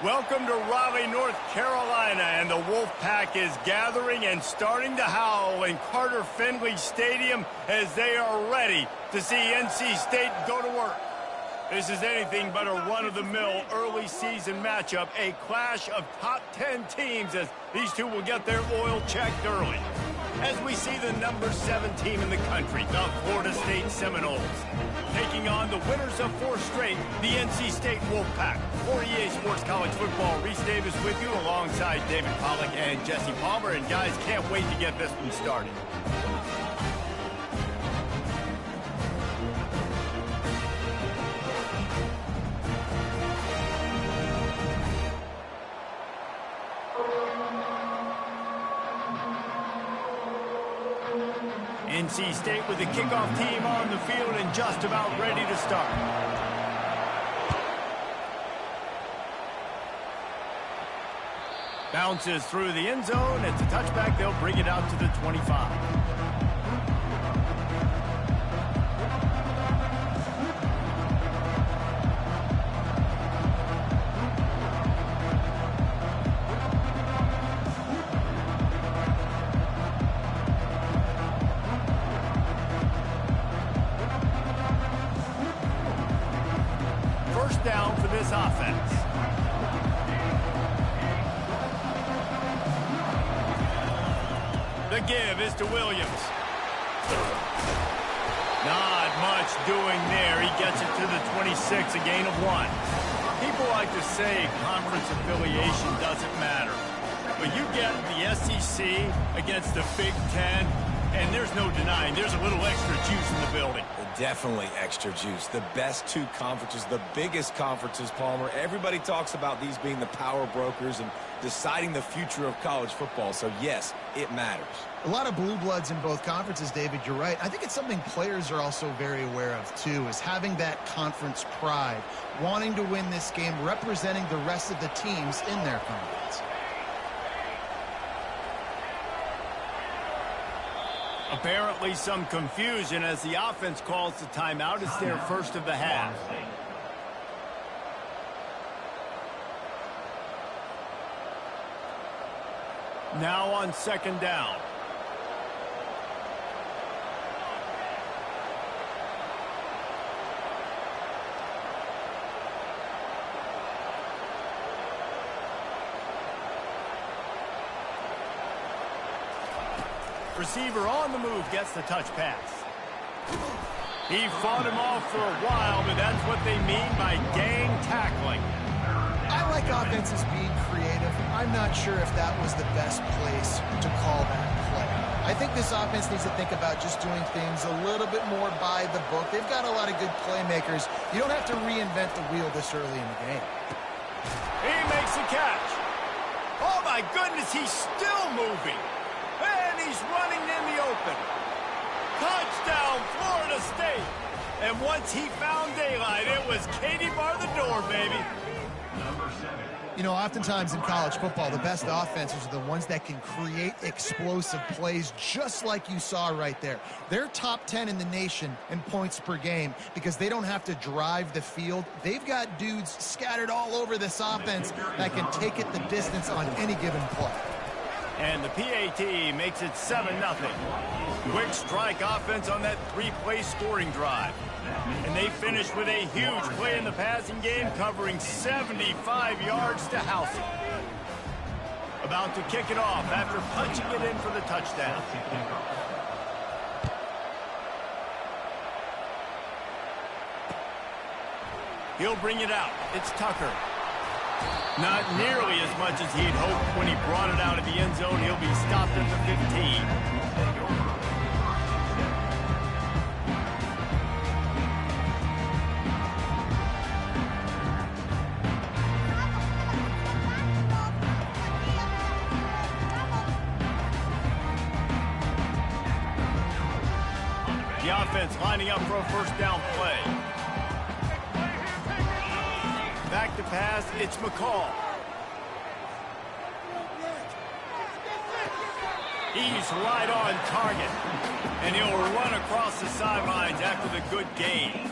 Welcome to Raleigh, North Carolina, and the Wolfpack is gathering and starting to howl in Carter-Finley Stadium as they are ready to see NC State go to work. This is anything but a run-of-the-mill early season matchup, a clash of top 10 teams as these two will get their oil checked early. As we see the number 7 team in the country, the Florida State Seminoles, taking on the winners of 4 straight, the NC State Wolfpack. For EA Sports College Football, Reese Davis with you alongside David Pollack and Jesse Palmer. And guys, can't wait to get this one started. NC State with the kickoff team on the field and just about ready to start. Bounces through the end zone. It's a touchback. They'll bring it out to the 25. Down for this offense. The give is to Williams. Not much doing there. He gets it to the 26, a gain of 1. People like to say conference affiliation doesn't matter. But you get the SEC against the Big Ten, and there's no denying there's a little extra juice in the building. Definitely extra juice. The best 2 conferences, the biggest conferences, Palmer. Everybody talks about these being the power brokers and deciding the future of college football. So, yes, it matters. A lot of blue bloods in both conferences, David. You're right. I think it's something players are also very aware of, too, is having that conference pride, wanting to win this game, representing the rest of the teams in their conference. Apparently some confusion as the offense calls the timeout. It's their first of the half. Now on 2nd down. Receiver on the move gets the touch pass. He fought him off for a while, but that's what they mean by gang tackling. I like offenses being creative. I'm not sure if that was the best place to call that play. I think this offense needs to think about just doing things a little bit more by the book. They've got a lot of good playmakers. You don't have to reinvent the wheel this early in the game. He makes the catch. Oh my goodness, he's still moving. And he's running in the open. Touchdown, Florida State. And once he found daylight, it was Katie bar the door, baby. You know, oftentimes in college football, the best offenses are the ones that can create explosive plays just like you saw right there. They're top 10 in the nation in points per game because they don't have to drive the field. They've got dudes scattered all over this offense that can take it the distance on any given play. And the PAT makes it 7-0. Quick strike offense on that 3-play scoring drive. And they finish with a huge play in the passing game, covering 75 yards to house it. About to kick it off after punching it in for the touchdown. He'll bring it out. It's Tucker. Not nearly as much as he'd hoped when he brought it out of the end zone. He'll be stopped at the 15. The offense lining up for a first down play. Back to pass, it's McCall. He's right on target. And he'll run across the sidelines after the good gain.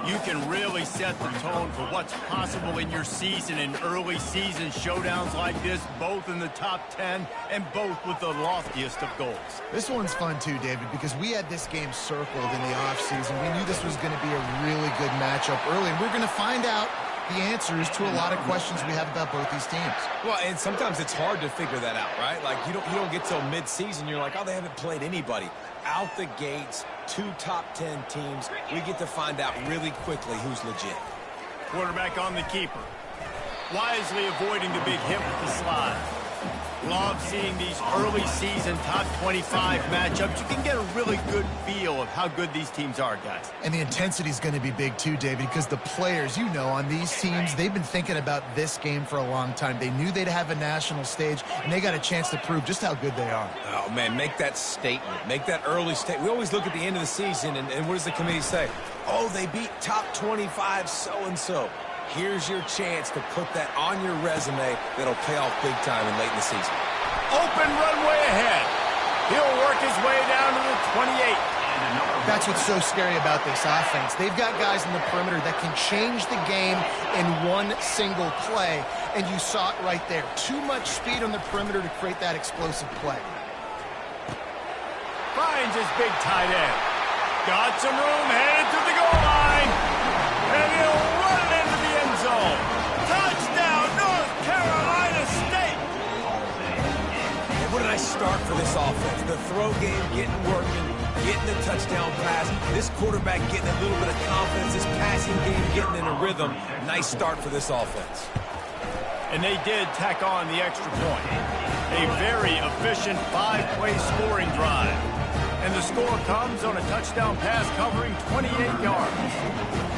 You can really set the tone for what's possible in your season in early season showdowns like this, both in the top 10 and both with the loftiest of goals. This one's fun too, David, because we had this game circled in the offseason. We knew this was going to be a really good matchup early, and we're going to find out the answers to a lot of questions we have about both these teams. Well, and sometimes it's hard to figure that out, right? Like, you don't get till mid-season, you're like, oh, they haven't played anybody. Out the gates, 2 top 10 teams. We get to find out really quickly who's legit. Quarterback on the keeper. Wisely avoiding the big hit with the slide. Love seeing these early season top 25 matchups. You can get a really good feel of how good these teams are, guys. And the intensity is going to be big too, David, because the players, you know, on these teams, they've been thinking about this game for a long time. They knew they'd have a national stage, and they got a chance to prove just how good they are. Oh, man, make that statement. Make that early statement. We always look at the end of the season, and what does the committee say? Oh, they beat top 25 so-and-so. Here's your chance to put that on your resume that'll pay off big time and late in the season. Open runway ahead. He'll work his way down to the 28. That's what's so scary about this offense. They've got guys in the perimeter that can change the game in one single play, and you saw it right there. Too much speed on the perimeter to create that explosive play. Finds his big tight end. Got some room, headed to the goal line. And he'll run it into the end zone. Touchdown, North Carolina State. And what a nice start for this offense. The throw game getting working, getting the touchdown pass. This quarterback getting a little bit of confidence. This passing game getting in a rhythm. Nice start for this offense. And they did tack on the extra point. A very efficient 5-play scoring drive. And the score comes on a touchdown pass covering 28 yards.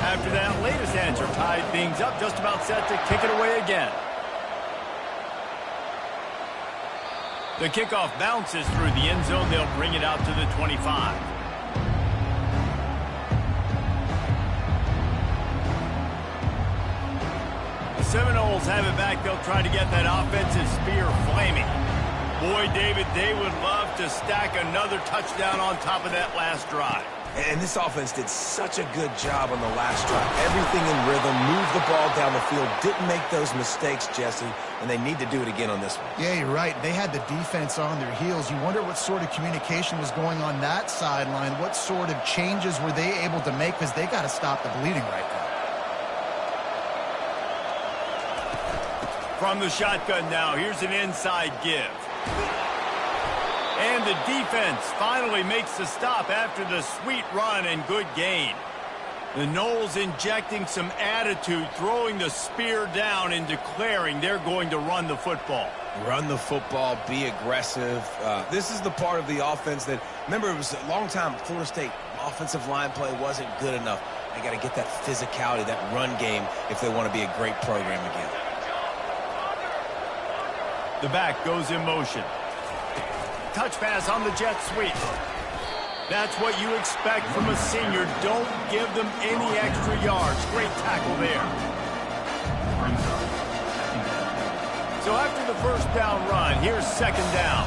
After that latest answer tied things up, just about set to kick it away again. The kickoff bounces through the end zone. They'll bring it out to the 25. The Seminoles have it back. They'll try to get that offensive spear flaming. Boy, David, they would love to stack another touchdown on top of that last drive. And this offense did such a good job on the last drive. Everything in rhythm, moved the ball down the field, didn't make those mistakes, Jesse, and they need to do it again on this one. Yeah, you're right. They had the defense on their heels. You wonder what sort of communication was going on that sideline. What sort of changes were they able to make, because they got to stop the bleeding right now. From the shotgun now, here's an inside give. And the defense finally makes the stop after the sweet run and good gain. The Noles injecting some attitude, throwing the spear down and declaring they're going to run the football. Run the football, be aggressive. This is the part of the offense that, remember, it was a long time, Florida State offensive line play wasn't good enough. They got to get that physicality, that run game, if they want to be a great program again. The back goes in motion. Touch pass on the jet sweep. That's what you expect from a senior. Don't give them any extra yards. Great tackle there. So after the first down run, here's second down.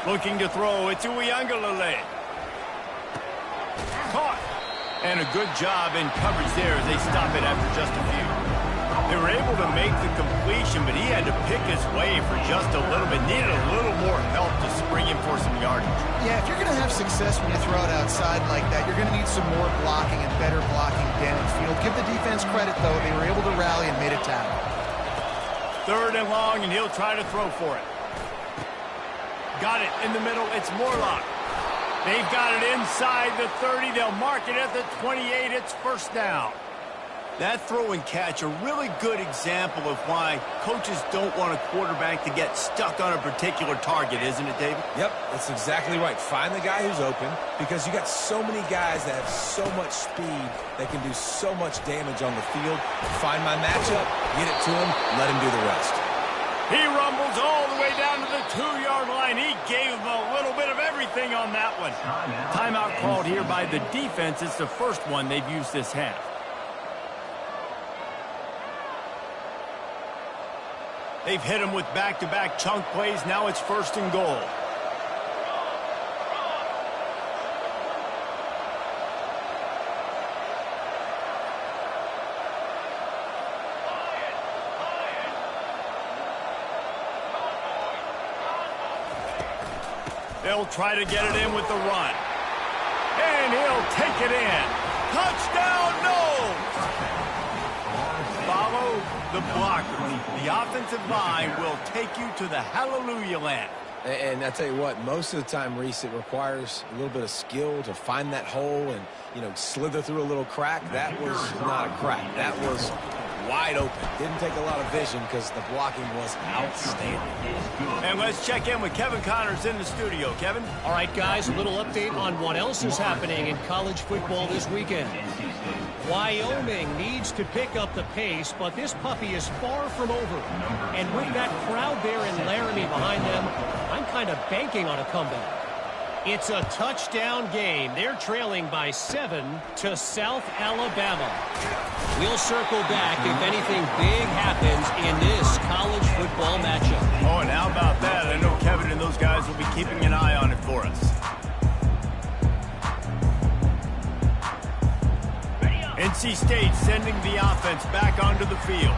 Looking to throw, it's Uiagalelei. Caught. And a good job in coverage there as they stop it after just a few. They were able to make the completion, but he had to pick his way for just a little bit. Needed a little more help to spring him for some yardage. Yeah, if you're going to have success when you throw it outside like that, you're going to need some more blocking and better blocking downfield. Give the defense credit, though. They were able to rally and made a tackle. Third and long, and he'll try to throw for it. Got it in the middle. It's Morlock. They've got it inside the 30. They'll mark it at the 28. It's first down. That throw and catch, a really good example of why coaches don't want a quarterback to get stuck on a particular target, isn't it, David? Yep, that's exactly right. Find the guy who's open, because you got so many guys that have so much speed that can do so much damage on the field. Find my matchup, get it to him, let him do the rest. He rumbles all the way down to the 2 thing on that one. Timeout called here by the defense. It's the first one they've used this half. They've hit him with back-to-back chunk plays. Now it's 1st and goal. They'll try to get it in with the run. And he'll take it in. Touchdown, no! Follow the blockers. The offensive line will take you to the hallelujah land. And I tell you what, most of the time, Reese, it requires a little bit of skill to find that hole and, slither through a little crack. That was not a crack. That was wide open. Didn't take a lot of vision because the blocking was outstanding. And let's check in with Kevin Connors in the studio. Kevin? All right, guys, a little update on what else is happening in college football this weekend. Wyoming needs to pick up the pace, but this puppy is far from over. And with that crowd there in Laramie behind them, I'm kind of banking on a comeback. It's a touchdown game. They're trailing by 7 to South Alabama. We'll circle back if anything big happens in this college football matchup. Oh, and how about that? I know Kevin and those guys will be keeping an eye on it for us. NC State sending the offense back onto the field.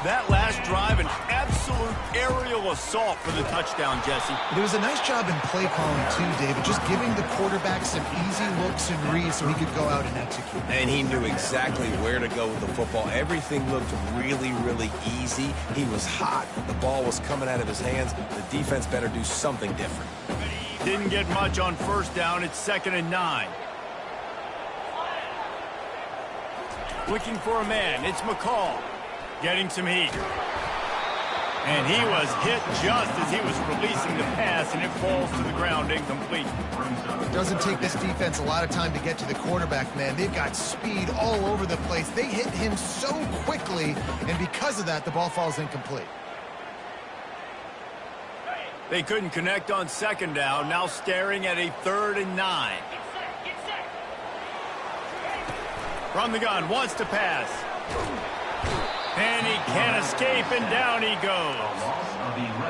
That last drive, an absolute aerial assault for the touchdown, Jesse. It was a nice job in play calling, too, David, just giving the quarterback some easy looks and reads so he could go out and execute. And he knew exactly where to go with the football. Everything looked really, really easy. He was hot. The ball was coming out of his hands. The defense better do something different. Didn't get much on 1st down. It's 2nd and 9. Looking for a man. It's McCall. Getting some heat. And he was hit just as he was releasing the pass, and it falls to the ground incomplete. It doesn't take this defense a lot of time to get to the quarterback, man. They've got speed all over the place. They hit him so quickly, and because of that, the ball falls incomplete. They couldn't connect on 2nd down, now staring at a 3rd and 9. From the gun, wants to pass. And he can't escape, and down he goes.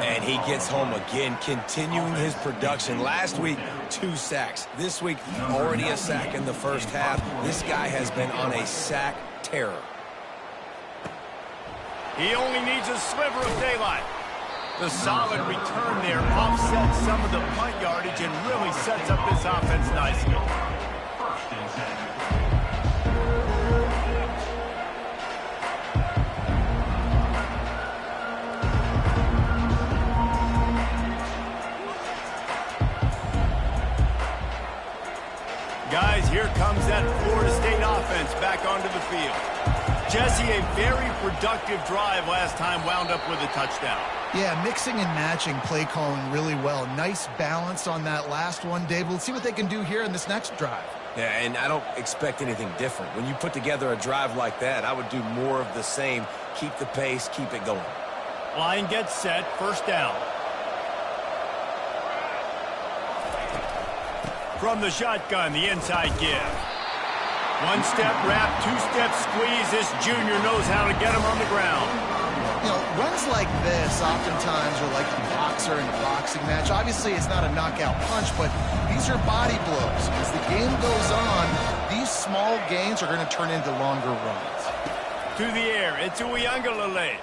And he gets home again, continuing his production. Last week, 2 sacks. This week, already a sack in the first half. This guy has been on a sack terror. He only needs a sliver of daylight. The solid return there offsets some of the punt yardage and really sets up this offense nicely. Guys, here comes that Florida State offense back onto the field. Jesse, a very productive drive last time wound up with a touchdown. Yeah, mixing and matching play calling really well. Nice balance on that last one, Dave. We'll see what they can do here in this next drive. Yeah, and I don't expect anything different. When you put together a drive like that, I would do more of the same. Keep the pace, keep it going. Line gets set, 1st down. From the shotgun, the inside give. 1-step wrap, 2-step squeeze. This junior knows how to get him on the ground. You know, runs like this oftentimes are like a boxer in a boxing match. Obviously, it's not a knockout punch, but these are body blows. As the game goes on, these small gains are going to turn into longer runs. To the air, it's Uiagalelei.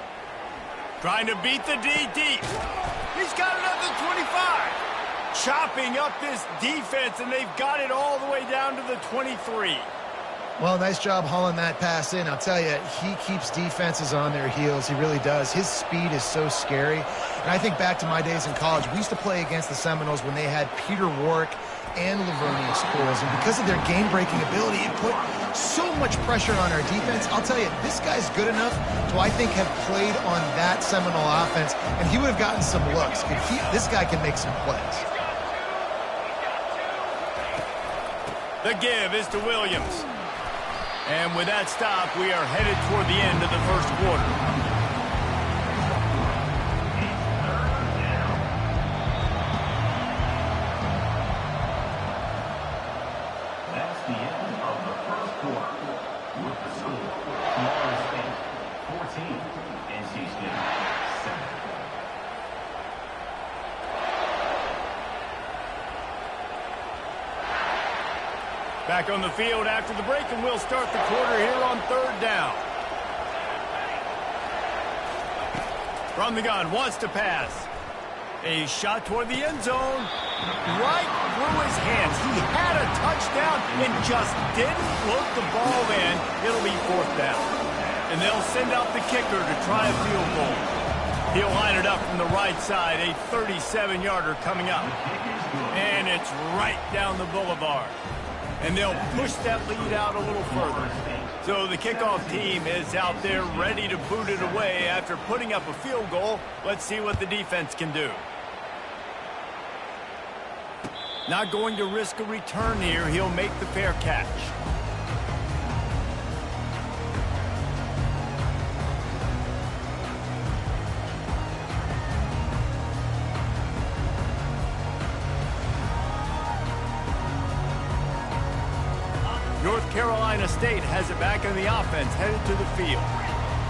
Trying to beat the D deep. He's got it at the 25. Chopping up this defense, and they've got it all the way down to the 23. Well, nice job hauling that pass in. I'll tell you, he keeps defenses on their heels. He really does. His speed is so scary. And I think back to my days in college. We used to play against the Seminoles when they had Peter Warwick and Lavernius Coles. And because of their game-breaking ability, it put so much pressure on our defense. I'll tell you, this guy's good enough to, I think, have played on that Seminole offense, and he would have gotten some looks. This guy can make some plays. The give is to Williams. And with that stop, we are headed toward the end of the 1st quarter. Back on the field after the break, and we'll start the quarter here on 3rd down. From the gun, wants to pass. A shot toward the end zone. Right through his hands. He had a touchdown and just didn't look the ball in. It'll be 4th down. And they'll send out the kicker to try a field goal. He'll line it up from the right side. A 37-yarder coming up. And it's right down the boulevard. And they'll push that lead out a little further. So the kickoff team is out there ready to boot it away after putting up a field goal. Let's see what the defense can do. Not going to risk a return here. He'll make the fair catch. North Carolina State has it back in the offense, headed to the field.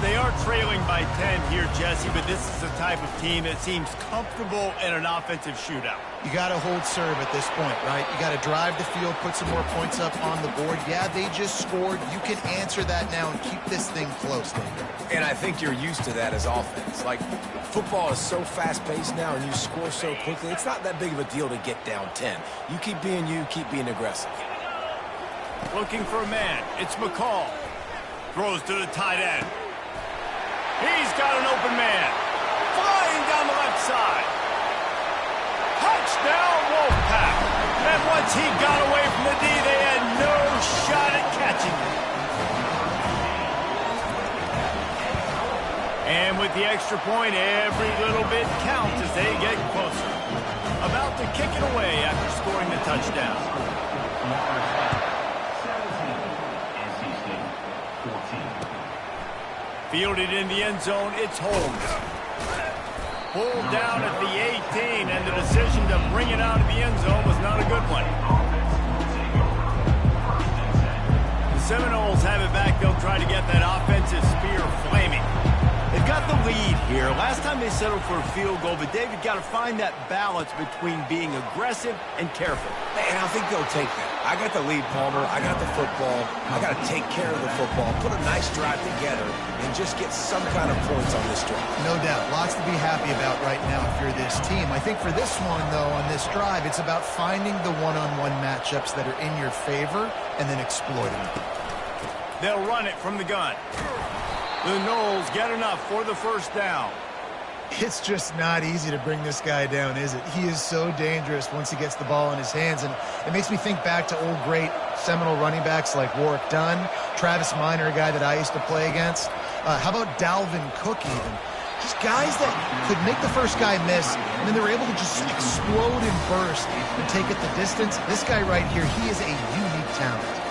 They are trailing by 10 here, Jesse, but this is the type of team that seems comfortable in an offensive shootout. You got to hold serve at this point, right? You got to drive the field, put some more points up on the board. Yeah, they just scored. You can answer that now and keep this thing close, David. And I think you're used to that as offense. Like, football is so fast-paced now, and you score so quickly, it's not that big of a deal to get down 10. You keep being aggressive. Looking for a man. It's McCall. Throws to the tight end. He's got an open man. Flying down the left side. Touchdown, Wolfpack. And once he got away from the D, they had no shot at catching him. And with the extra point, every little bit counts as they get closer. About to kick it away after scoring the touchdown. Fielded in the end zone, it's Holmes. Pulled down at the 18, and the decision to bring it out of the end zone was not a good one. The Seminoles have it back. They'll try to get that offensive spear flaming. They've got the lead here. Last time they settled for a field goal, but David got to find that balance between being aggressive and careful. And I think they'll take that. I got the lead, Palmer. I got the football. I got to take care of the football, put a nice drive together, and just get some kind of points on this drive. No doubt. Lots to be happy about right now if you're this team. I think for this one, though, on this drive, it's about finding the one-on-one matchups that are in your favor and then exploiting them. They'll run it from the gun. The Noles get enough for the 1st down. It's just not easy to bring this guy down, is it? He is so dangerous once he gets the ball in his hands, and it makes me think back to old great Seminole running backs like Warwick Dunn, Travis Minor, a guy that I used to play against. How about Dalvin Cook even? Just guys that could make the first guy miss, and then they were able to just explode and burst and take it the distance. This guy right here, he is a unique talent.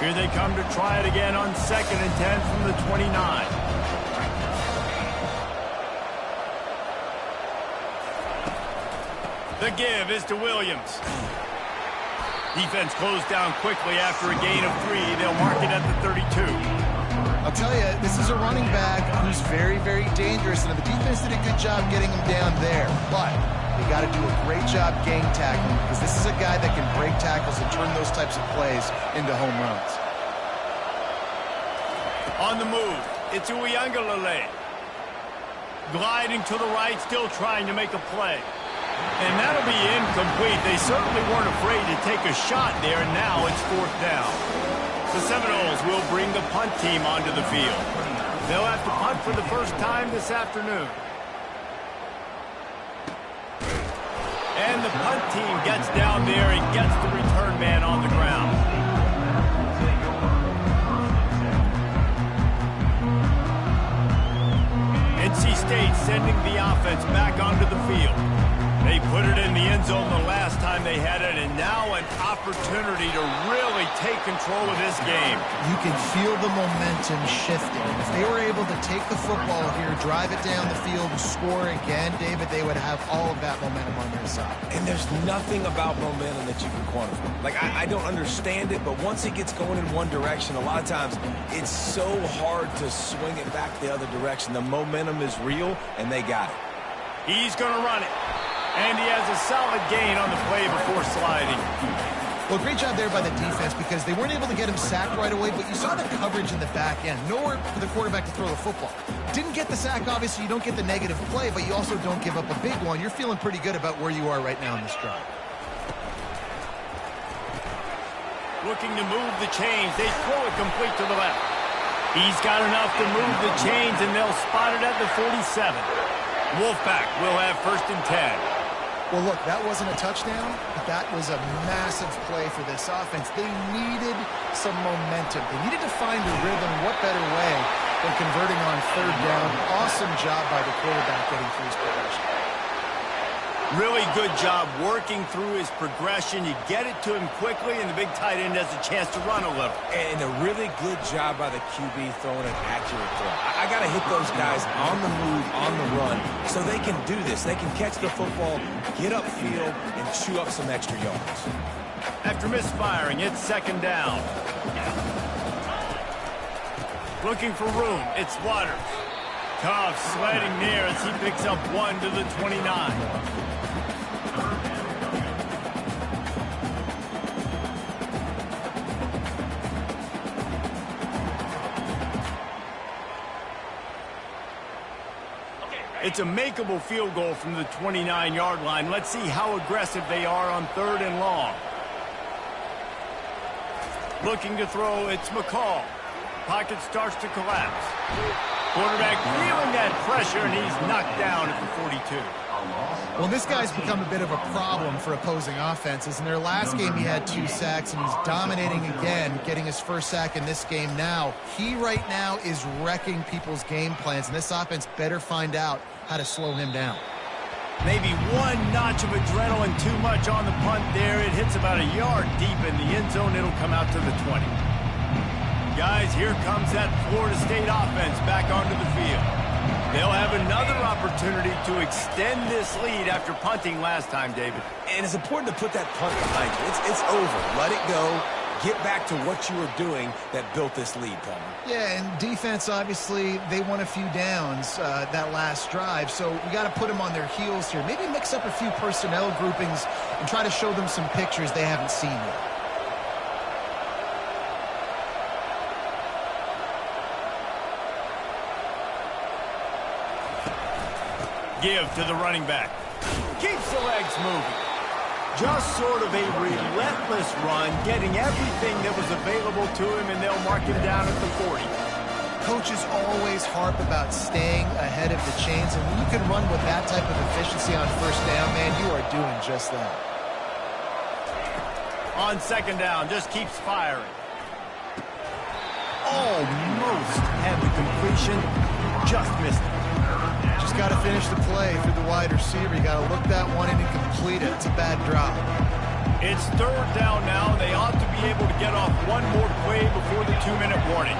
Here they come to try it again on 2nd and 10 from the 29. The give is to Williams. Defense closed down quickly after a gain of 3. They'll mark it at the 32. I'll tell you, this is a running back who's very, very dangerous, and the defense did a good job getting him down there. But they got to do a great job gang tackling, because this is a guy that can break tackles and turn those types of plays into home runs. On the move, it's Uiagalelei. Gliding to the right, still trying to make a play. And that'll be incomplete. They certainly weren't afraid to take a shot there. Now it's 4th down. The Seminoles will bring the punt team onto the field. They'll have to punt for the first time this afternoon. And the punt team gets down there and gets the return man on the ground. NC State sending the offense back onto the field. They put it in the end zone the last time they had it, and now an opportunity to really take control of this game. You can feel the momentum shifting. And if they were able to take the football here, drive it down the field, and score again, David, they would have all of that momentum on their side. And there's nothing about momentum that you can quantify. Like, I don't understand it, but once it gets going in one direction, a lot of times it's so hard to swing it back the other direction. The momentum is real, and they got it. He's going to run it. And he has a solid gain on the play before sliding. Well, great job there by the defense because they weren't able to get him sacked right away, but you saw the coverage in the back end. Nowhere for the quarterback to throw the football. Didn't get the sack, obviously. You don't get the negative play, but you also don't give up a big one. You're feeling pretty good about where you are right now in this drive. Looking to move the chains. They throw it complete to the left. He's got enough to move the chains, and they'll spot it at the 47. Wolfpack will have 1st and 10. Well, look, that wasn't a touchdown, but that was a massive play for this offense. They needed some momentum. They needed to find a rhythm. What better way than converting on 3rd down? Awesome job by the quarterback getting through his progression. Really good job working through his progression. You get it to him quickly, and the big tight end has a chance to run a little. And a really good job by the QB throwing an accurate throw. I got to hit those guys on the move, on the run, so they can do this. They can catch the football, get upfield, and chew up some extra yards. After misfiring, it's 2nd down. Looking for room, it's Waters. Tough sledding near as he picks up 1 to the 29. It's a makeable field goal from the 29-yard line. Let's see how aggressive they are on 3rd and long. Looking to throw, it's McCall. Pocket starts to collapse. Quarterback feeling that pressure, and he's knocked down at the 42. Well, this guy's become a bit of a problem for opposing offenses. In their last game, he had 2 sacks, and he's dominating again, getting his 1st sack in this game now. He right now is wrecking people's game plans, and this offense better find out how to slow him down. Maybe 1 notch of adrenaline too much on the punt there. It hits about a yard deep in the end zone. It'll come out to the 20. Guys, here comes that Florida State offense back onto the field. They'll have another opportunity to extend this lead after punting last time, David. And it's important to put that punt behind you. It's over. Let it go. Get back to what you were doing that built this lead, Palmer. Yeah, and defense, obviously, they won a few downs that last drive, so we got to put them on their heels here. Maybe mix up a few personnel groupings and try to show them some pictures they haven't seen yet. Give to the running back. Keeps the legs moving. Just sort of a relentless run, getting everything that was available to him, and they'll mark him down at the 40. Coaches always harp about staying ahead of the chains, and when you can run with that type of efficiency on 1st down, man, you are doing just that. On 2nd down, just keeps firing. Almost had the completion, just missed it. Just got to finish the play through the wide receiver. You got to look that one in and complete it. It's a bad drop. It's 3rd down now. They ought to be able to get off 1 more play before the 2-minute warning.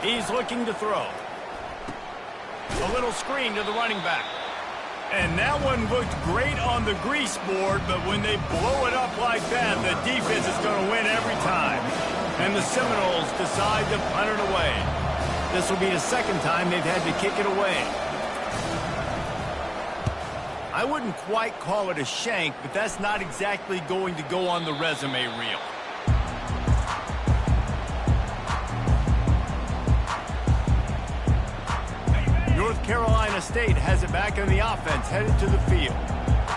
He's looking to throw. A little screen to the running back. And that one looked great on the grease board, but when they blow it up like that, the defense is going to win every time. And the Seminoles decide to punt it away. This will be the 2nd time they've had to kick it away. I wouldn't quite call it a shank, but that's not exactly going to go on the resume reel. North Carolina State has it back on the offense, headed to the field.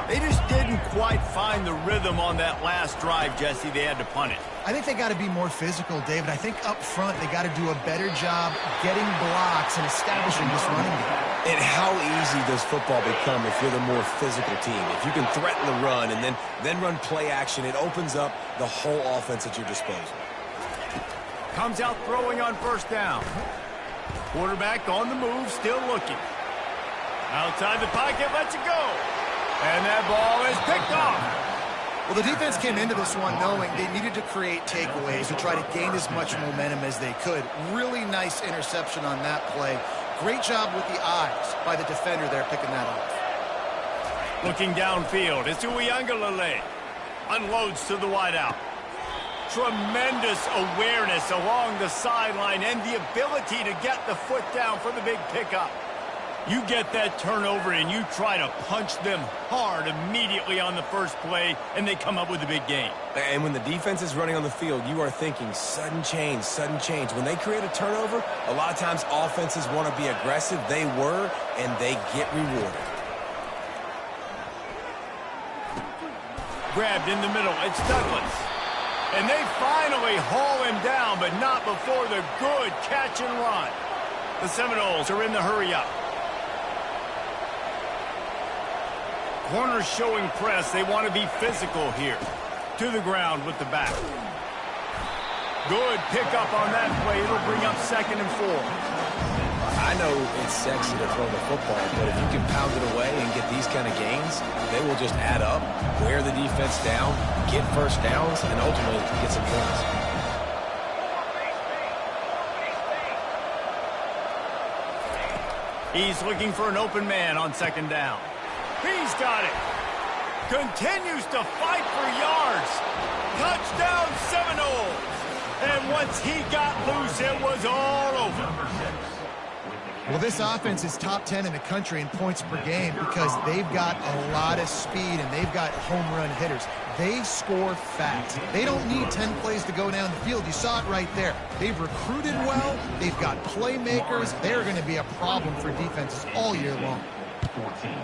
They just didn't quite find the rhythm on that last drive, Jesse. They had to punt it. I think they got to be more physical, David. I think up front they got to do a better job getting blocks and establishing this running game. And how easy does football become if you're the more physical team? If you can threaten the run and then run play action, it opens up the whole offense at your disposal. Comes out throwing on 1st down. Quarterback on the move, still looking. Outside the pocket, lets it go. And that ball is picked off. Well, the defense came into this one knowing they needed to create takeaways to try to gain as much momentum as they could. Really nice interception on that play. Great job with the eyes by the defender there picking that off. Looking downfield, it's Uiagalelei. Unloads to the wideout. Tremendous awareness along the sideline and the ability to get the foot down for the big pickup. You get that turnover and you try to punch them hard immediately on the first play, and they come up with a big gain. And when the defense is running on the field, you are thinking sudden change, sudden change. When they create a turnover, a lot of times offenses want to be aggressive. They were, and they get rewarded. Grabbed in the middle. It's Douglas. And they finally haul him down, but not before the good catch and run. The Seminoles are in the hurry-up. Corners showing press. They want to be physical here. To the ground with the back. Good pickup on that play. It'll bring up 2nd and 4. I know it's sexy to throw the football, but if you can pound it away and get these kind of gains, they will just add up, wear the defense down, get first downs, and ultimately get some points. He's looking for an open man on 2nd down. He's got it. Continues to fight for yards. Touchdown Seminoles. And once he got loose, it was all over. Well, this offense is top 10 in the country in points per game because they've got a lot of speed and they've got home run hitters. They score fast. They don't need 10 plays to go down the field. You saw it right there. They've recruited well. They've got playmakers. They're going to be a problem for defenses all year long. 14.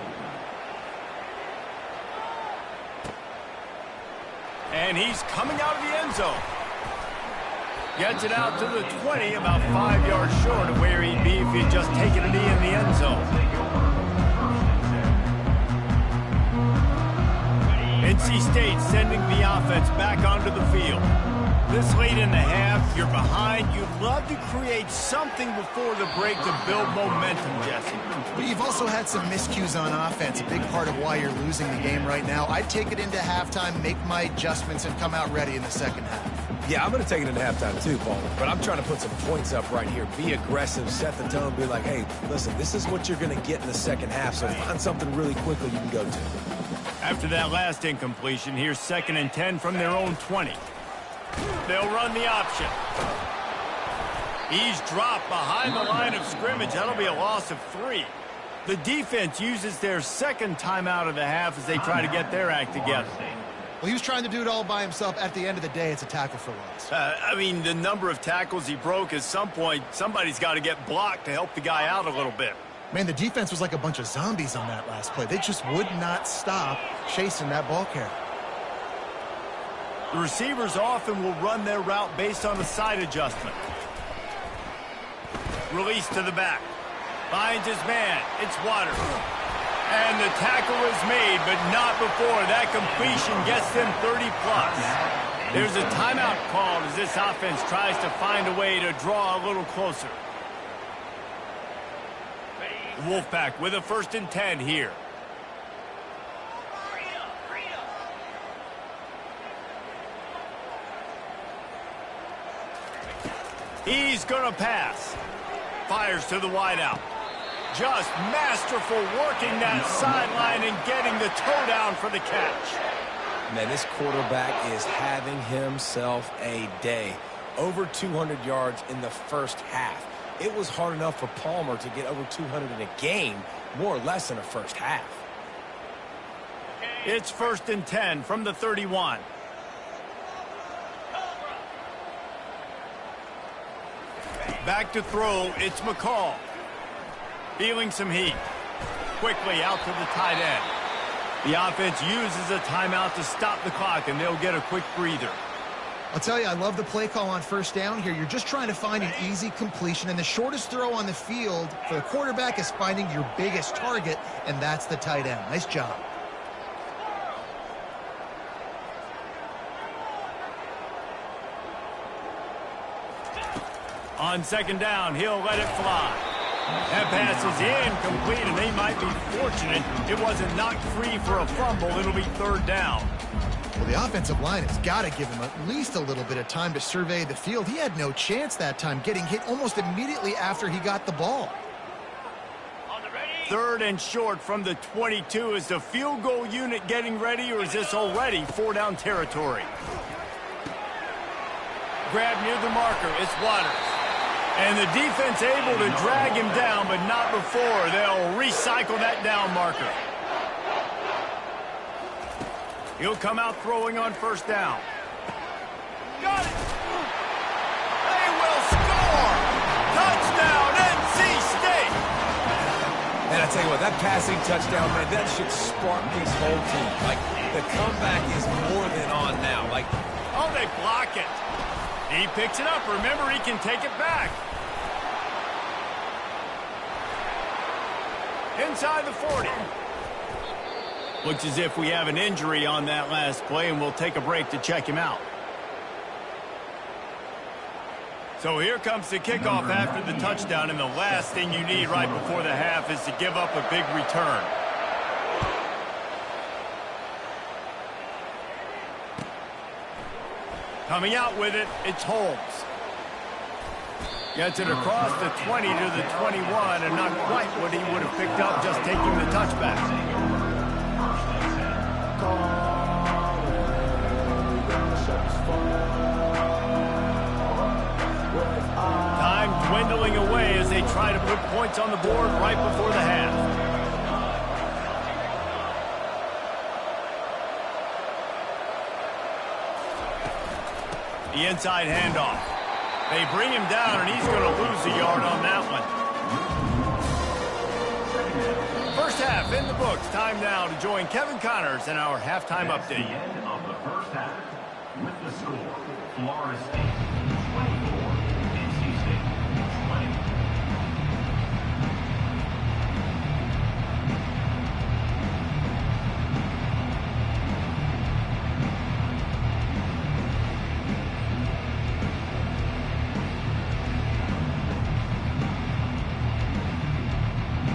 And he's coming out of the end zone. Gets it out to the 20, about 5 yards short of where he'd be if he'd just taken a knee in the end zone. NC State sending the offense back onto the field. This late in the half, you're behind. You'd love to create something before the break to build momentum, Jesse. But you've also had some miscues on offense, a big part of why you're losing the game right now. I'd take it into halftime, make my adjustments, and come out ready in the second half. Yeah, I'm going to take it into halftime too, Paul. But I'm trying to put some points up right here. Be aggressive, set the tone, be like, hey, listen, this is what you're going to get in the second half, so find something really quickly you can go to. After that last incompletion, here's 2nd and 10 from their own 20. They'll run the option. He's dropped behind the line of scrimmage. That'll be a loss of 3. The defense uses their 2nd timeout of the half as they try to get their act together. Well, he was trying to do it all by himself. At the end of the day, it's a tackle for loss. I mean, the number of tackles he broke, at some point, somebody's got to get blocked to help the guy out a little bit. Man, the defense was like a bunch of zombies on that last play. They just would not stop chasing that ball carrier. The receivers often will run their route based on the side adjustment. Release to the back. Finds his man. It's Waters. And the tackle is made, but not before that completion gets them 30-plus. There's a timeout called as this offense tries to find a way to draw a little closer. Wolfpack with a 1st and 10 here. He's going to pass. Fires to the wideout. Just masterful working that sideline and getting the toe down for the catch. Man, this quarterback is having himself a day. Over 200 yards in the first half. It was hard enough for Palmer to get over 200 in a game, more or less in a first half. It's 1st and 10 from the 31. Back to throw, it's McCall. Feeling some heat. Quickly out to the tight end. The offense uses a timeout to stop the clock, and they'll get a quick breather. I'll tell you, I love the play call on 1st down here. You're just trying to find an easy completion, and the shortest throw on the field for the quarterback is finding your biggest target, and that's the tight end. Nice job. On 2nd down, he'll let it fly. That pass is incomplete, and they might be fortunate it wasn't knocked free for a fumble. It'll be 3rd down. Well, the offensive line has got to give him at least a little bit of time to survey the field. He had no chance that time, getting hit almost immediately after he got the ball. 3rd and short from the 22. Is the field goal unit getting ready, or is this already 4-down territory? Grab near the marker. It's Waters. And the defense able to drag him down, but not before. They'll recycle that down marker. He'll come out throwing on first down. Got it! They will score! Touchdown, NC State! And I tell you what, that passing touchdown, man, that should spark this whole team. Like, the comeback is more than on now. Like, oh, they block it. He picks it up. Remember, he can take it back. Inside the 40. Looks as if we have an injury on that last play, and we'll take a break to check him out. So here comes the kickoff after the touchdown, and the last thing you need right before the half is to give up a big return. Coming out with it, it's Holmes. Gets it across the 20 to the 21, and not quite what he would have picked up just taking the touchback. Time dwindling away as they try to put points on the board right before the half. The inside handoff. They bring him down, and he's going to lose a yard on that one. First half in the books. Time now to join Kevin Connors in our halftime update. The end of the first half with the score, Florida State 24, NC State 20.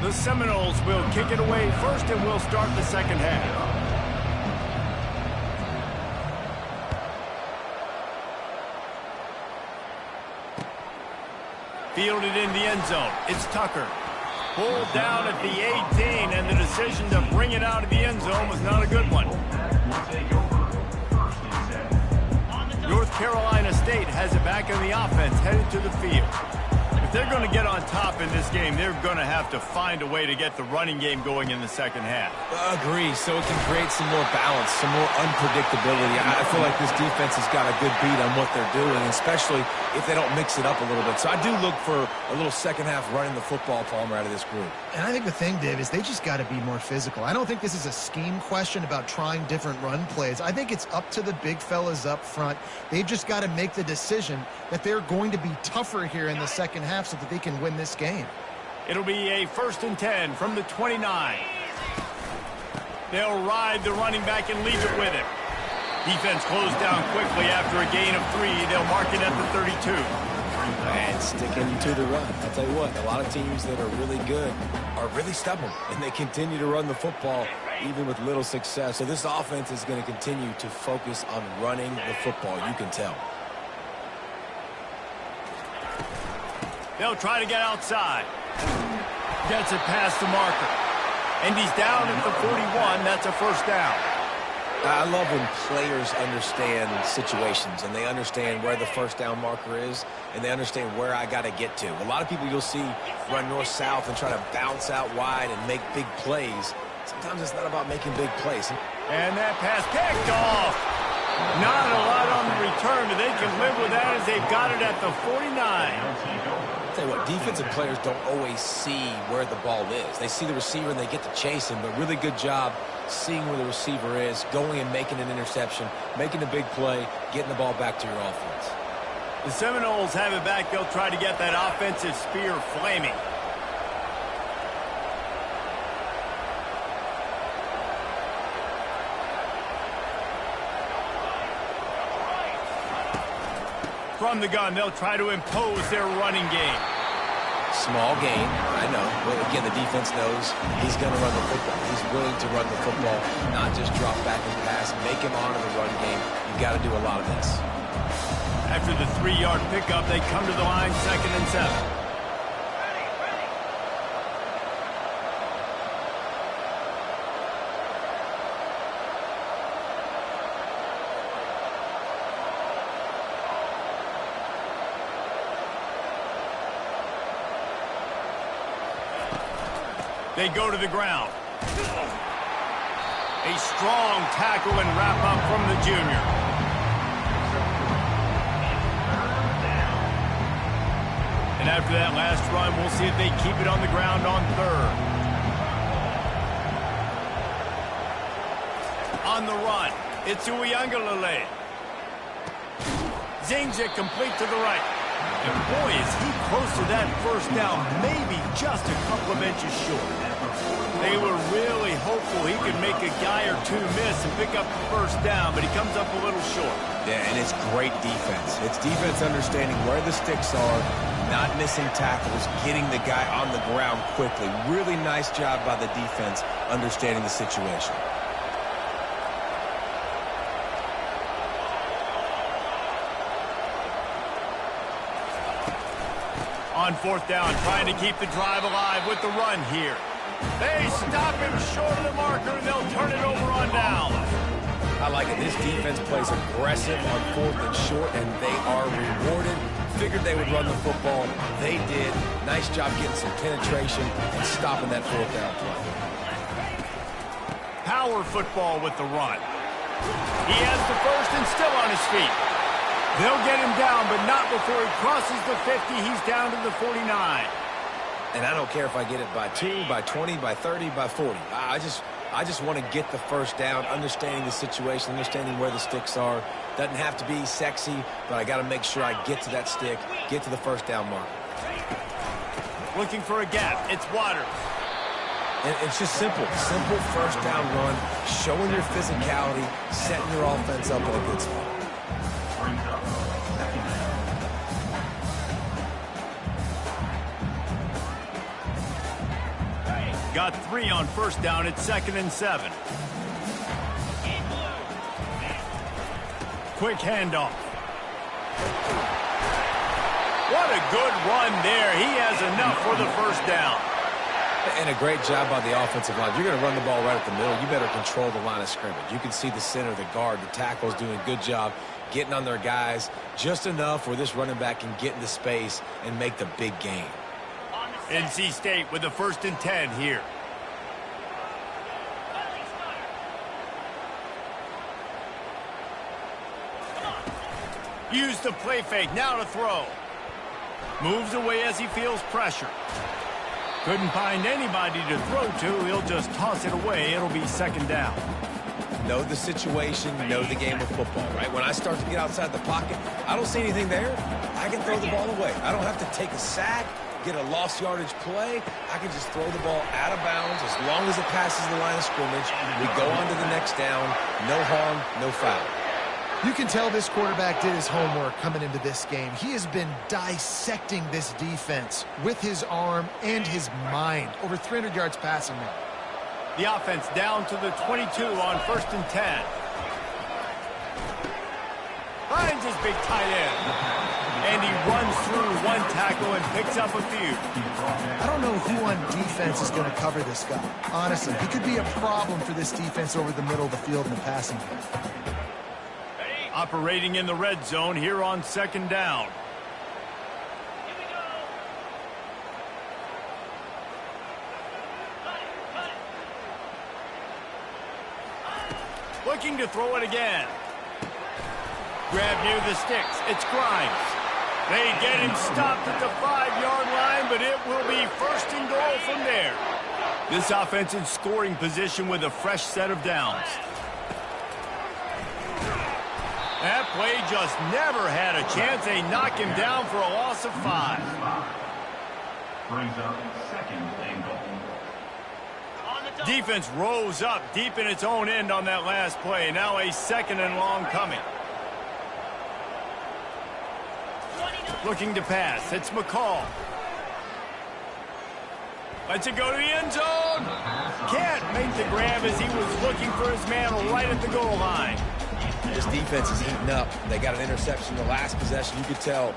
The Seminoles will kick it away first, and we'll start the second half. Fielded in the end zone. It's Tucker. Pulled down at the 18, and the decision to bring it out of the end zone was not a good one. North Carolina State has it back in the offense, headed to the field. If they're going to get on top in this game, they're going to have to find a way to get the running game going in the second half. Agree, so it can create some more balance, some more unpredictability. I feel like this defense has got a good beat on what they're doing, especially if they don't mix it up a little bit. So I do look for a little second half running the football, Palmer, out of this group. And I think the thing, Dave, is they just got to be more physical. I don't think this is a scheme question about trying different run plays. I think it's up to the big fellas up front. They've just got to make the decision that they're going to be tougher here in the second half so that they can win this game. It'll be a 1st and 10 from the 29. They'll ride the running back and leave it with him. Defense closed down quickly after a gain of 3. They'll mark it at the 32. And sticking to the run. I'll tell you what, a lot of teams that are really good are really stubborn, and they continue to run the football even with little success. So this offense is going to continue to focus on running the football. You can tell. They'll try to get outside. Gets it past the marker. And he's down at the 41. That's a first down. I love when players understand situations and they understand where the first down marker is and they understand where I got to get to. A lot of people you'll see run north-south and try to bounce out wide and make big plays. Sometimes it's not about making big plays. And that pass picked off. Not a lot on the return, but they can live with that as they've got it at the 49. I'll tell you what, defensive players don't always see where the ball is. They see the receiver and they get to chase him, but really good job seeing where the receiver is, going and making an interception, making a big play, getting the ball back to your offense. The Seminoles have it back. They'll try to get that offensive spear flaming. From the gun, they'll try to impose their running game. Small gain, I know. But again, the defense knows he's going to run the football. He's willing to run the football, not just drop back and pass, make him honor the run game. You've got to do a lot of this. After the 3-yard pickup, they come to the line, 2nd and 7. They go to the ground. A strong tackle and wrap up from the junior. And after that last run, we'll see if they keep it on the ground on third. On the run, it's Uiagalelei. Zings it complete to the right. And boy, is he close to that first down, maybe just a couple of inches short. They were really hopeful he could make a guy or two miss and pick up the first down, but he comes up a little short. Yeah, and it's great defense. It's defense understanding where the sticks are, not missing tackles, getting the guy on the ground quickly. Really nice job by the defense understanding the situation. On fourth down, trying to keep the drive alive with the run here. They stop him short of the marker, and they'll turn it over on down. I like it. This defense plays aggressive on fourth and short, and they are rewarded. Figured they would run the football. They did. Nice job getting some penetration and stopping that fourth down play. Power football with the run. He has the first and still on his feet. They'll get him down, but not before he crosses the 50. He's down to the 49. And I don't care if I get it by 2, by 20, by 30, by 40. I just want to get the first down, understanding the situation, understanding where the sticks are. Doesn't have to be sexy, but I got to make sure I get to that stick, get to the first down mark. Looking for a gap. It's Waters. And it's just simple. Simple first down run, showing your physicality, setting your offense up in a good spot. Got 3 on first down. It's 2nd and 7. Quick handoff. What a good run there. He has enough for the first down. And a great job by the offensive line. If you're going to run the ball right at the middle, you better control the line of scrimmage. You can see the center, the guard, the tackles doing a good job getting on their guys just enough where this running back can get into space and make the big gain. NC State with a 1st and 10 here. Use the play fake, now to throw. Moves away as he feels pressure. Couldn't find anybody to throw to. He'll just toss it away. It'll be 2nd down. Know the situation, know the game of football, right? When I start to get outside the pocket, I don't see anything there. I can throw the ball away. I don't have to take a sack, get a lost yardage play. I can just throw the ball out of bounds as long as it passes the line of scrimmage. We go on to the next down. No harm, no foul. You can tell this quarterback did his homework coming into this game. He has been dissecting this defense with his arm and his mind. Over 300 yards passing now. The offense down to the 22 on 1st and 10. Finds his big tight end. And he runs through one tackle and picks up a few. I don't know who on defense is going to cover this guy. Honestly, he could be a problem for this defense over the middle of the field in the passing game. Operating in the red zone here on 2nd down. Looking to throw it again. Grab near the sticks. It's Grimes. They get him stopped at the 5-yard line, but it will be 1st and goal from there. This offense in scoring position with a fresh set of downs. That play just never had a chance. They knock him down for a loss of 5. Brings up 2nd and goal. Defense rose up deep in its own end on that last play. Now a 2nd and long coming. Looking to pass. It's McCall. Lets it go to the end zone. Can't make the grab as he was looking for his man right at the goal line. This defense is heating up. They got an interception the last possession. You could tell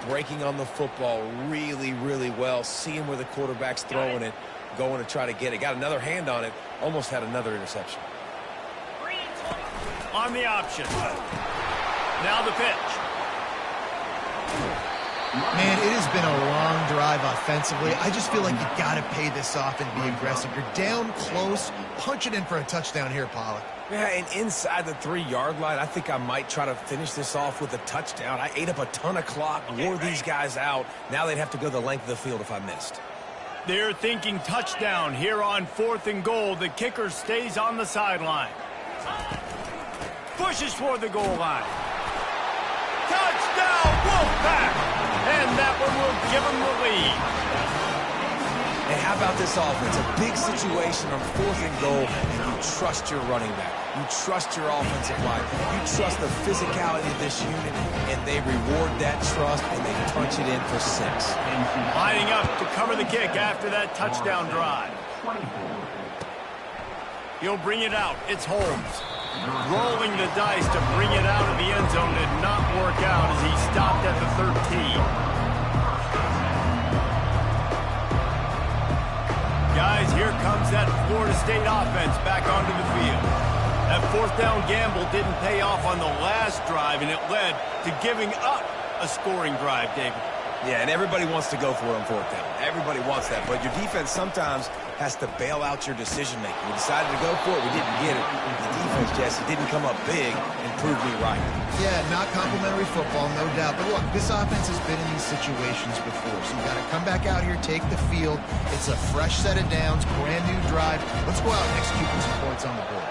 breaking on the football really, really well. Seeing where the quarterback's throwing it, going to try to get it. Got another hand on it. Almost had another interception. On the option. Now the pitch. Man, it has been a long drive offensively. I just feel like you got to pay this off and be aggressive. You're down close. Punch it in for a touchdown here, Pollack. Yeah, and inside the 3-yard line, I think I might try to finish this off with a touchdown. I ate up a ton of clock, wore these guys out. Now they'd have to go the length of the field if I missed. They're thinking touchdown here on 4th and goal. The kicker stays on the sideline. Pushes for the goal line. Touchdown, Wolfpack! And that one will give them the lead. And how about this offense? A big situation on 4th and goal, and you trust your running back. You trust your offensive line. You trust the physicality of this unit, and they reward that trust, and they punch it in for 6. Lining up to cover the kick after that touchdown drive. He'll bring it out. It's Holmes. Rolling the dice to bring it out of the end zone did not work out as he stopped at the 13. Guys, here comes that Florida State offense back onto the field. That 4th down gamble didn't pay off on the last drive, and it led to giving up a scoring drive, David. Yeah, and everybody wants to go for it on 4th down. Everybody wants that, but your defense sometimes has to bail out your decision-making. We decided to go for it. We didn't get it. The defense, Jesse, didn't come up big and prove me right. Yeah, not complimentary football, no doubt. But look, this offense has been in these situations before, so you got to come back out here, take the field. It's a fresh set of downs, brand new drive. Let's go out and execute with some points on the board.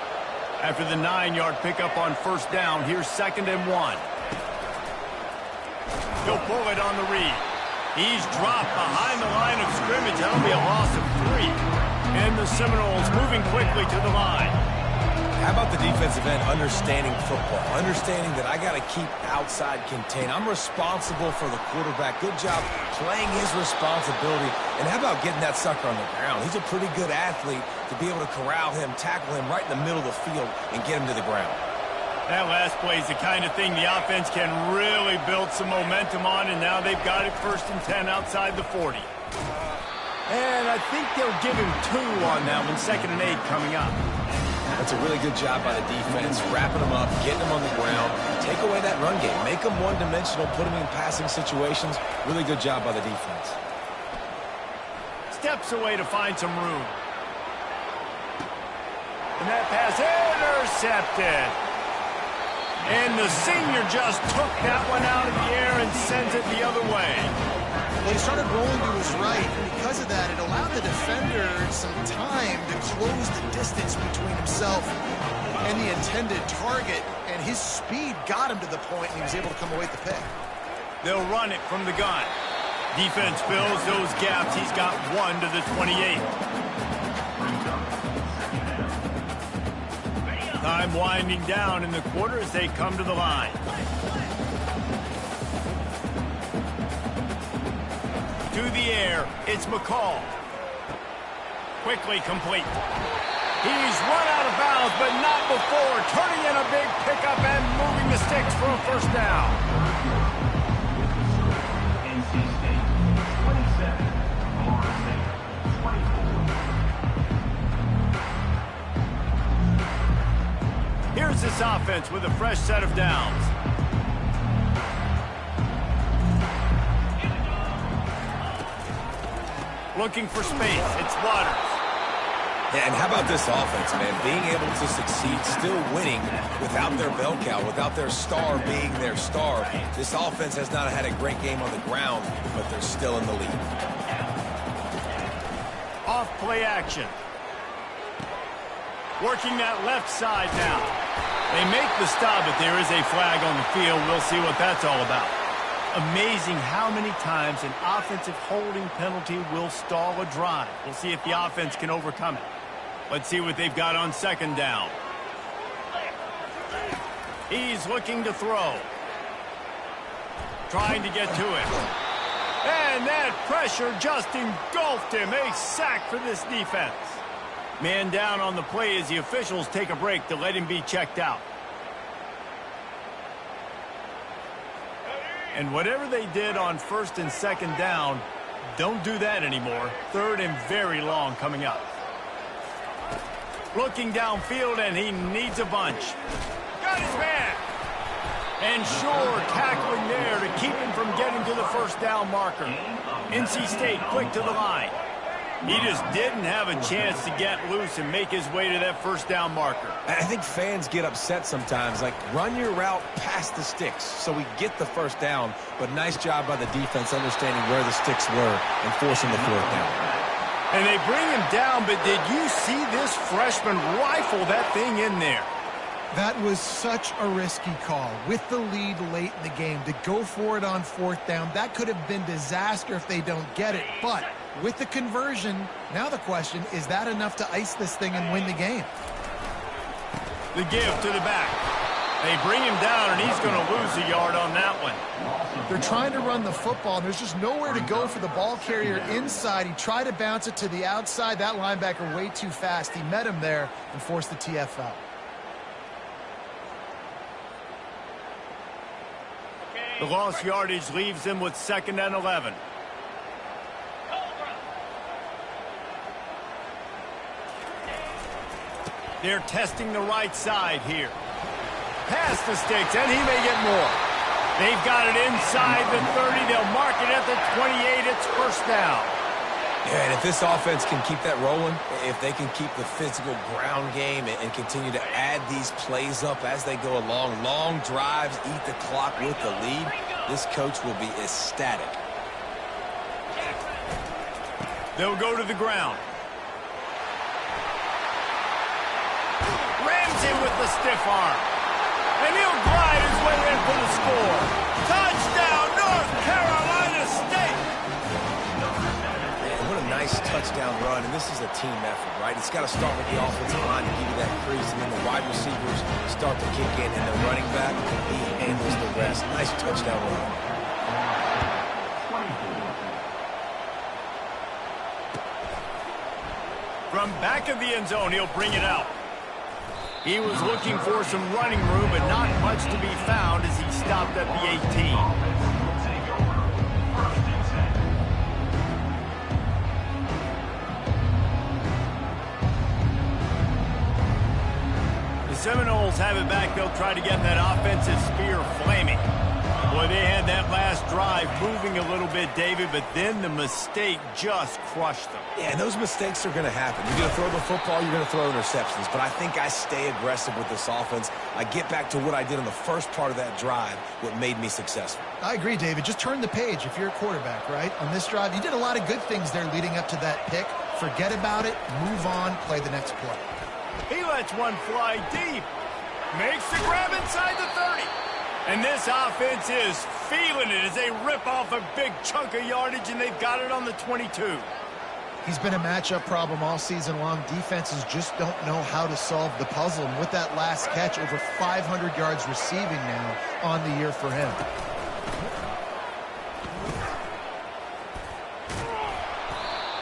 After the 9-yard pickup on 1st down, here's 2nd and 1. He'll pull it on the read. He's dropped behind the line of scrimmage. That'll be a loss of 3. And the Seminoles moving quickly to the line. How about the defensive end understanding football? Understanding that I got to keep outside contain. I'm responsible for the quarterback. Good job playing his responsibility. And how about getting that sucker on the ground? He's a pretty good athlete to be able to corral him, tackle him right in the middle of the field, and get him to the ground. That last play is the kind of thing the offense can really build some momentum on, and now they've got it 1st and 10 outside the 40. And I think they'll give him 2 on that one, 2nd and 8 coming up. That's a really good job by the defense, wrapping them up, getting them on the ground. Take away that run game. Make them one-dimensional, put them in passing situations. Really good job by the defense. Steps away to find some room. And that pass intercepted. And the senior just took that one out of the air and sends it the other way. Well, he started rolling to his right, and because of that, it allowed the defender some time to close the distance between himself and the intended target, and his speed got him to the point, and he was able to come away with the pick. They'll run it from the gun. Defense fills those gaps. He's got 1 to the 28. Time winding down in the quarter as they come to the line. To the air, it's McCall. Quickly complete. He's run out of bounds, but not before. Turning in a big pickup and moving the sticks for a 1st down. NC State 27, Florida State 24. Here's this offense with a fresh set of downs. Looking for space. It's Waters. Yeah, and how about this offense, man? Being able to succeed, still winning without their bell cow, without their star being their star. This offense has not had a great game on the ground, but they're still in the lead. Off play action. Working that left side now. They make the stop, but there is a flag on the field. We'll see what that's all about. Amazing how many times an offensive holding penalty will stall a drive. We'll see if the offense can overcome it. Let's see what they've got on 2nd down. He's looking to throw. Trying to get to it. And that pressure just engulfed him. A sack for this defense. Man down on the play as the officials take a break to let him be checked out. And whatever they did on 1st and 2nd down, don't do that anymore. 3rd and very long coming up. Looking downfield, and he needs a bunch. Got his man. And sure, tackling there to keep him from getting to the first down marker. NC State quick to the line. He just didn't have a chance to get loose and make his way to that first down marker. I think fans get upset sometimes, like run your route past the sticks so we get the first down, but nice job by the defense understanding where the sticks were and forcing the fourth down. And they bring him down, but did you see this freshman rifle that thing in there? That was such a risky call. With the lead late in the game, to go for it on fourth down, that could have been disaster if they don't get it. But with the conversion, now the question, is that enough to ice this thing and win the game? The give to the back. They bring him down, and he's going to lose a yard on that one. They're trying to run the football, and there's just nowhere to go for the ball carrier inside. He tried to bounce it to the outside. That linebacker way too fast. He met him there and forced the TFL. The lost yardage leaves them with 2nd and 11. They're testing the right side here. Past the sticks, and he may get more. They've got it inside the 30. They'll mark it at the 28. It's first down. Yeah, and if this offense can keep that rolling, if they can keep the physical ground game and continue to add these plays up as they go along, long drives, eat the clock with the lead, this coach will be ecstatic. They'll go to the ground. Ramsey with the stiff arm. And he'll glide his way in for the score. Touchdown, North Carolina State! Man, what a nice touchdown run, and this is a team effort, right? It's got to start with the offensive line to give you that crease, and then the wide receivers start to kick in, and the running back, he handles the rest. Nice touchdown run. From back of the end zone, he'll bring it out. He was looking for some running room, but not much to be found as he stopped at the 18. The Seminoles have it back. They'll try to get that offensive spear flaming. Boy, they had that last drive moving a little bit, David, but then the mistake just crushed them. Yeah, and those mistakes are going to happen. You're going to throw the football, you're going to throw interceptions. But I think I stay aggressive with this offense. I get back to what I did on the first part of that drive, what made me successful. I agree, David. Just turn the page if you're a quarterback, right? On this drive, you did a lot of good things there leading up to that pick. Forget about it, move on, play the next play. He lets one fly deep. Makes the grab inside the 30. And this offense is feeling it as they rip off a big chunk of yardage, and they've got it on the 22. He's been a matchup problem all season long. Defenses just don't know how to solve the puzzle. And with that last catch, over 500 yards receiving now on the year for him.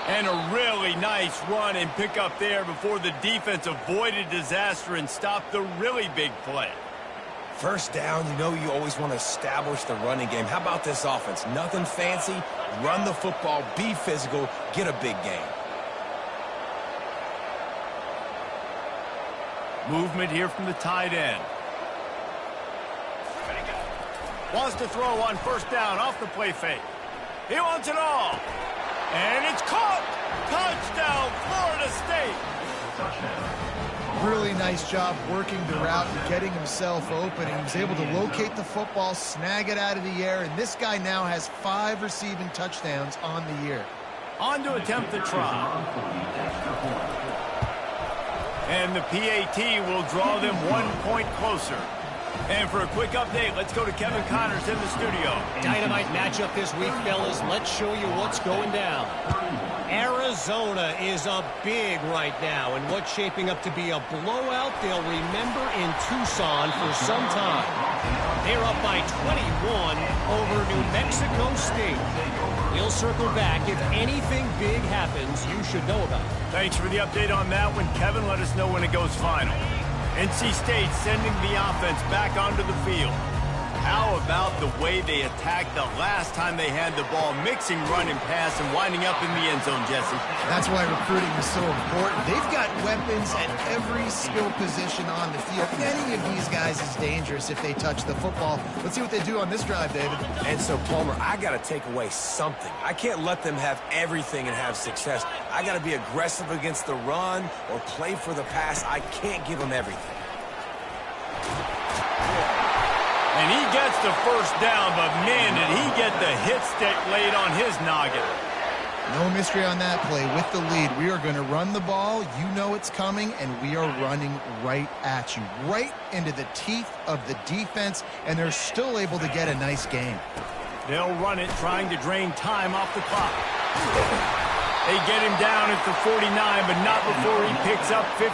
And a really nice run and pick up there before the defense avoided disaster and stopped the really big play. First down, you know you always want to establish the running game. How about this offense? Nothing fancy. Run the football, be physical, get a big gain. Movement here from the tight end. Wants to throw on first down off the play fake. He wants it all. And it's caught. Touchdown, Florida State. Really nice job working the route and getting himself open. And he was able to locate the football, snag it out of the air, and this guy now has 5 receiving touchdowns on the year. On to attempt the try. And the PAT will draw them 1 point closer. And for a quick update, let's go to Kevin Connors in the studio. Dynamite matchup this week, fellas. Let's show you what's going down. Arizona is up big right now, and what's shaping up to be a blowout they'll remember in Tucson for some time. They're up by 21 over New Mexico State. We'll circle back. If anything big happens, you should know about it. Thanks for the update on that one, Kevin. Let us know when it goes final. NC State sending the offense back onto the field. How about the way they attacked the last time they had the ball, mixing run and pass and winding up in the end zone, Jesse? That's why recruiting is so important. They've got weapons at every skill position on the field. Any of these guys is dangerous if they touch the football. Let's see what they do on this drive, David. And so, Palmer, I got to take away something. I can't let them have everything and have success. I got to be aggressive against the run or play for the pass. I can't give them everything. And he gets the first down, but man, did he get the hit stick laid on his noggin. No mystery on that play. With the lead, we are going to run the ball. You know it's coming, and we are running right at you, right into the teeth of the defense, and they're still able to get a nice game. They'll run it, trying to drain time off the clock. They get him down at the 49, but not before he picks up 15.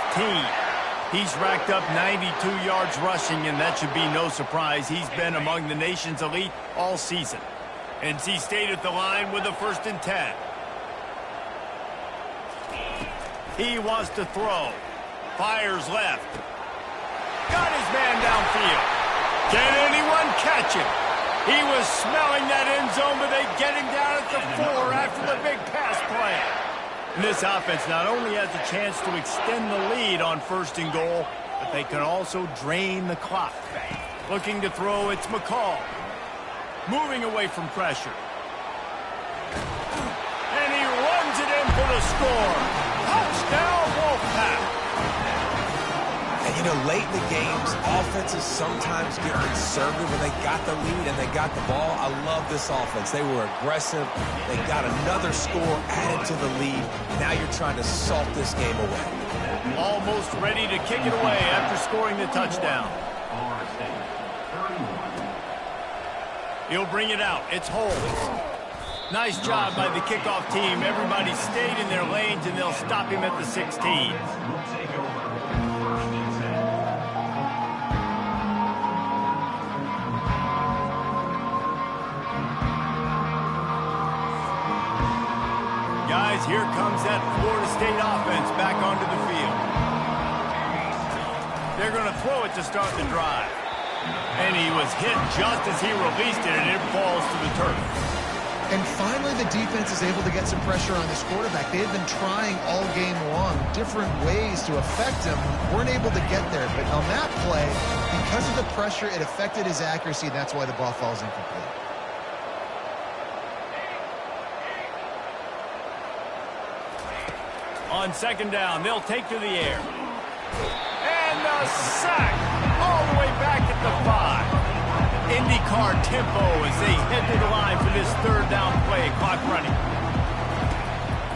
He's racked up 92 yards rushing, and that should be no surprise. He's been among the nation's elite all season. NC State at the line with a 1st and 10. He wants to throw. Fires left. Got his man downfield. Can anyone catch him? He was smelling that end zone, but they get him down at the 4 after the big pass play. And this offense not only has a chance to extend the lead on 1st and goal, but they can also drain the clock. Looking to throw, it's McCall. Moving away from pressure. And he runs it in for the score. Touchdown, Wolfpack. And, you know, late in the games, offenses sometimes get conservative when they got the lead and they got the ball. I love this offense. They were aggressive. They got another score added to the lead. Now you're trying to salt this game away. Almost ready to kick it away after scoring the touchdown. He'll bring it out. It's Holmes. Nice job by the kickoff team. Everybody stayed in their lanes, and they'll stop him at the 16. Guys, here comes that Florida State offense back onto the field. They're going to throw it to start the drive. And he was hit just as he released it, and it falls to the turf. And finally, the defense is able to get some pressure on this quarterback. They've been trying all game long different ways to affect him. Weren't able to get there. But on that play, because of the pressure, it affected his accuracy. That's why the ball falls incomplete. On 2nd down, they'll take to the air. And a sack all the way back at the 5. IndyCar tempo as they head to the line for this 3rd down play. Clock running.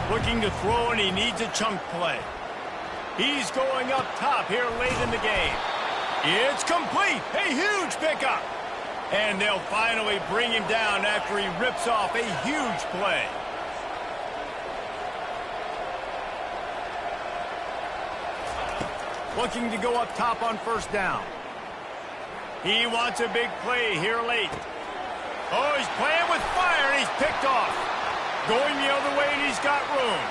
Looking to throw, and he needs a chunk play. He's going up top here late in the game. It's complete. A huge pickup. And they'll finally bring him down after he rips off a huge play. Looking to go up top on 1st down. He wants a big play here late. Oh, he's playing with fire, and he's picked off. Going the other way, and he's got room.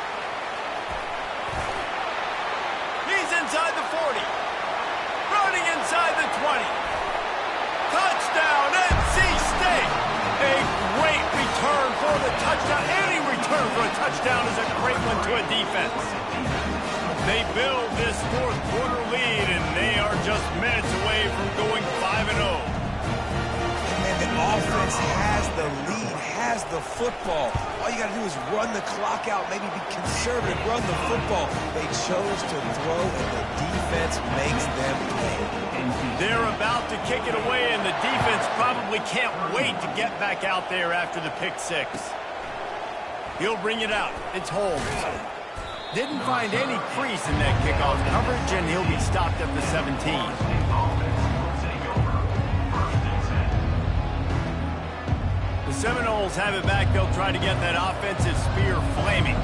He's inside the 40. Running inside the 20. Touchdown, NC State. A great return for the touchdown. Any return for a touchdown is a great one to a defense. They build this 4th quarter lead, and they are just minutes away from going 5-0. And the offense has the lead, has the football. All you got to do is run the clock out, maybe be conservative, run the football. They chose to throw, and the defense makes them pay. They're about to kick it away, and the defense probably can't wait to get back out there after the pick 6. He'll bring it out. It's Holmes. Didn't find any crease in that kickoff coverage, and he'll be stopped at the 17. The Seminoles have it back. They'll try to get that offensive spear flaming.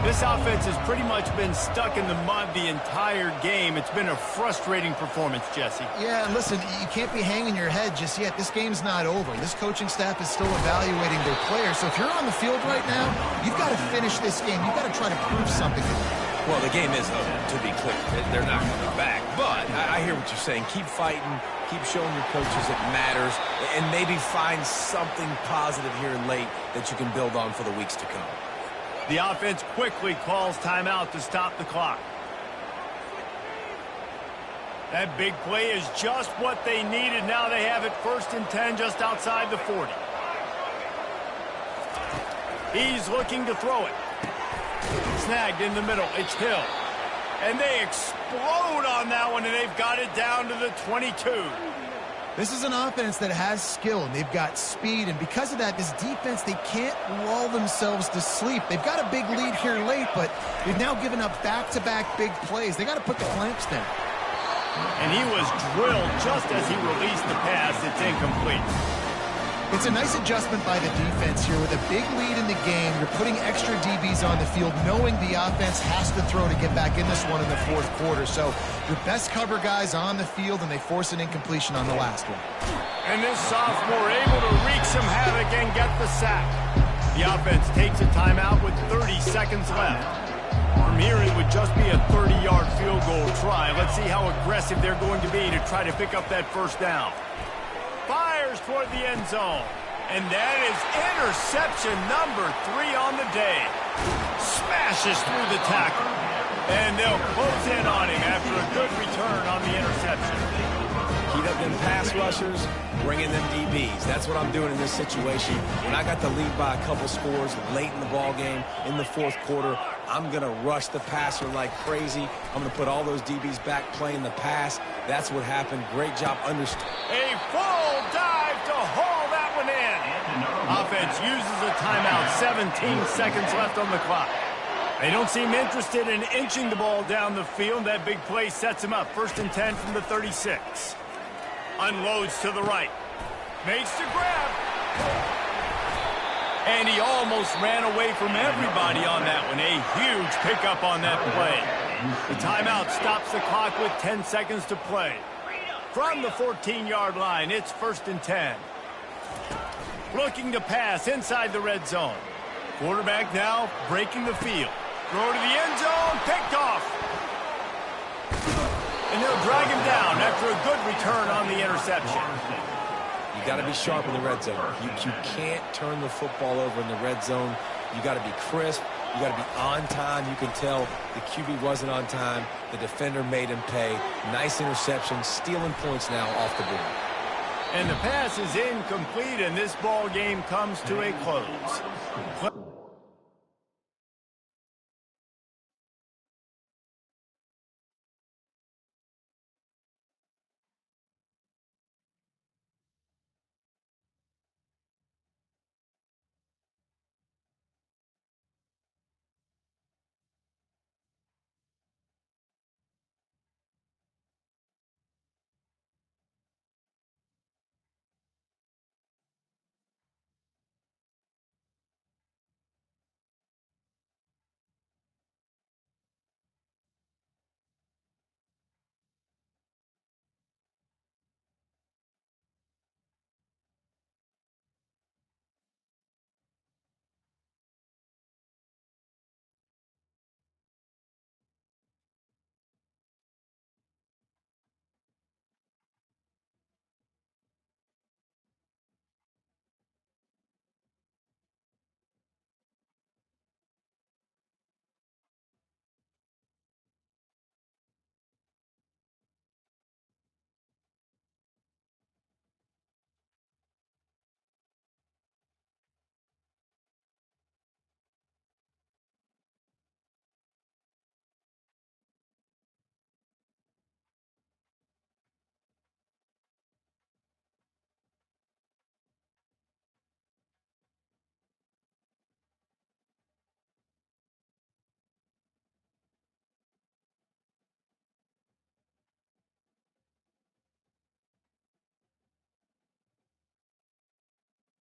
This offense has pretty much been stuck in the mud the entire game. It's been a frustrating performance, Jesse. Yeah, and listen, you can't be hanging your head just yet. This game's not over. This coaching staff is still evaluating their players. So if you're on the field right now, you've got to finish this game. You've got to try to prove something to them. Well, the game is over, to be clear. They're not coming back. But I hear what you're saying. Keep fighting. Keep showing your coaches it matters. And maybe find something positive here in late that you can build on for the weeks to come. The offense quickly calls timeout to stop the clock. That big play is just what they needed. Now they have it 1st and 10 just outside the 40. He's looking to throw it. Snagged in the middle. It's Hill. And they explode on that one, and they've got it down to the 22. This is an offense that has skill, and they've got speed, and because of that, this defense, they can't lull themselves to sleep. They've got a big lead here late, but they've now given up back-to-back big plays. They got to put the clamps down. And he was drilled just as he released the pass. It's incomplete. It's a nice adjustment by the defense here. With a big lead in the game, you're putting extra DBs on the field, knowing the offense has to throw to get back in this one in the 4th quarter. So your best cover guys on the field, and they force an incompletion on the last one. And this sophomore able to wreak some havoc and get the sack. The offense takes a timeout with 30 seconds left. From here, it would just be a 30-yard field goal try. Let's see how aggressive they're going to be to try to pick up that 1st down. Fires toward the end zone. And that is interception number 3 on the day. Smashes through the tackle. And they'll close in on him after a good return on the interception. Heat up them pass rushers, bring in them DBs. That's what I'm doing in this situation. When I got the lead by a couple scores late in the ball game, in the 4th quarter, I'm going to rush the passer like crazy. I'm going to put all those DBs back playing the pass. That's what happened. Great job understanding. A full dive to haul that one in. Offense uses a timeout. 17 seconds left on the clock. They don't seem interested in inching the ball down the field. That big play sets him up. 1st and 10 from the 36. Unloads to the right. Makes the grab. And he almost ran away from everybody on that one. A huge pickup on that play. The timeout stops the clock with 10 seconds to play. From the 14-yard line, it's 1st and 10. Looking to pass inside the red zone. Quarterback now breaking the field. Throw to the end zone, picked off. And they'll drag him down after a good return on the interception. You got to be sharp in the red zone. You can't turn the football over in the red zone. You got to be crisp. You got to be on time. You can tell the QB wasn't on time. The defender made him pay. Nice interception, stealing points now off the board. And the pass is incomplete, and this ball game comes to a close.